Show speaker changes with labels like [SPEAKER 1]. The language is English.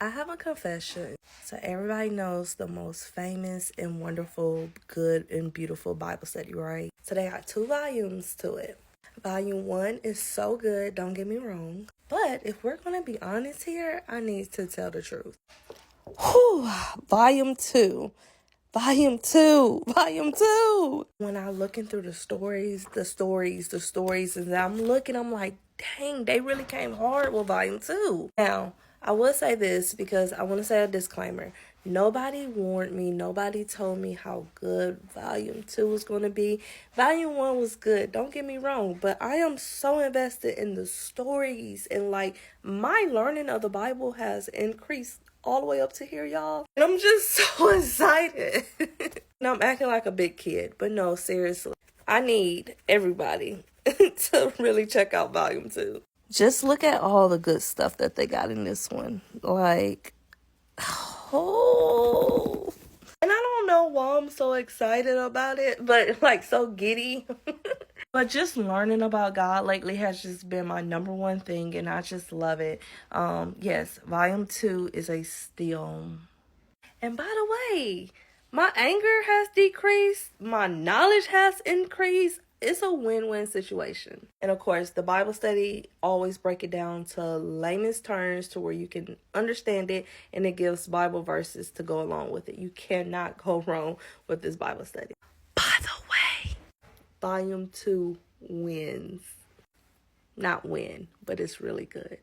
[SPEAKER 1] I have a confession. So everybody knows the most famous and wonderful, good and beautiful Bible study, right? So they got 2 volumes to it. Volume 1 is so good, don't get me wrong. But if we're going to be honest here, I need to tell the truth. Whew, Volume 2. Volume 2. When I'm looking through the stories, and I'm like, dang, they really came hard with Volume 2. Now, I will say this because I want to say a disclaimer. Nobody warned me. Nobody told me how good Volume 2 was going to be. Volume 1 was good. Don't get me wrong. But I am so invested in the stories. And like my learning of the Bible has increased all the way up to here, y'all. And I'm just so excited. And I'm acting like a big kid. But no, seriously. I need everybody to really check out Volume 2. Just look at all the good stuff that they got in this one. Like, oh. And I don't know why I'm so excited about it, but like so giddy. But just learning about God lately has just been my number one thing, and I just love it. Yes, Volume 2 is a steal. And by the way, my anger has decreased. My knowledge has increased. It's a win-win situation. And of course, the Bible study always break it down to layman's terms to where you can understand it, and it gives Bible verses to go along with it. You cannot go wrong with this Bible study. By the way, Volume 2 wins. Not win, but it's really good.